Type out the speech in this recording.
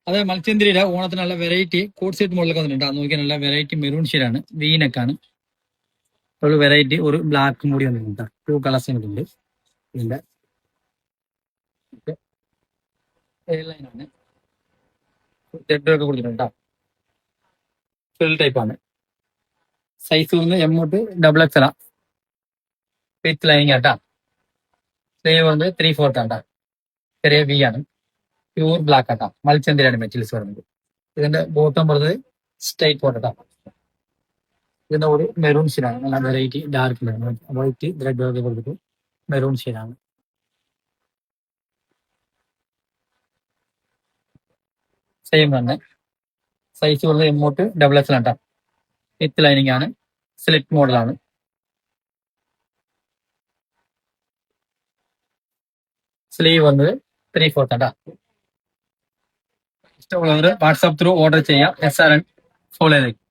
അതെ മൽച്ചന്തിരിയുടെ ഓണത്തിന് നല്ല വെറൈറ്റി കോട്ട് സെറ്റ് മോഡലൊക്കെ വന്നിട്ടുണ്ട്. അത് നോക്കിയാൽ നല്ല വെറൈറ്റി മെറൂൺ ഷെയ്ഡാണ്, വീനക്കാണ്. ഒരു വെറൈറ്റി ഒരു ബ്ലാക്കും കൂടി വന്നിട്ടുണ്ട്. 2 കളേഴ്സ് ഉണ്ട്. ഇതിന്റെ എയർലൈനാണ്, ഒക്കെ കൊടുത്തിട്ടുണ്ട്. ഫുൾ ടൈപ്പ് ആണ്. സൈസ് വന്ന് എം തൊട്ട് XXL വിത്ത് ലൈനിങ് ആട്ടാ. സ്ലീവ് വന്ന് 3/4 ആട്ടാ. ചെറിയ വി ആണ്. പ്യൂർ ബ്ലാക്ക് ആട്ടാ. മൽച്ചന്തിരിയാണ് മെറ്റീരിയൽസ് വരുന്നത്. ഇതിന്റെ ബോട്ടം പറഞ്ഞത് സ്ട്രൈറ്റ് പോട്ടാ. ഇതിന്റെ ഒരു മെറൂൺ ഷെയ്ഡാണ്, നല്ല variety dark maroon, white thread work കൊടുത്തിട്ട് മെറൂൺ ഷെയ്ഡാണ്. സെയിം തന്നെ. സൈസ് വന്നത് എം തൊട്ട് XXL ആട്ടാ. വിത്ത് ലൈനിങ് ആണ്. സ്ലിറ്റ് മോഡലാണ്. സ്ലീവ് വന്നത് 3/4 ആട്ടാ. ഇഷ്ടമുള്ളവർ വാട്സാപ്പ് ത്രൂ ഓർഡർ ചെയ്യാം. SRN ഫോളോ ചെയ്തേക്കും.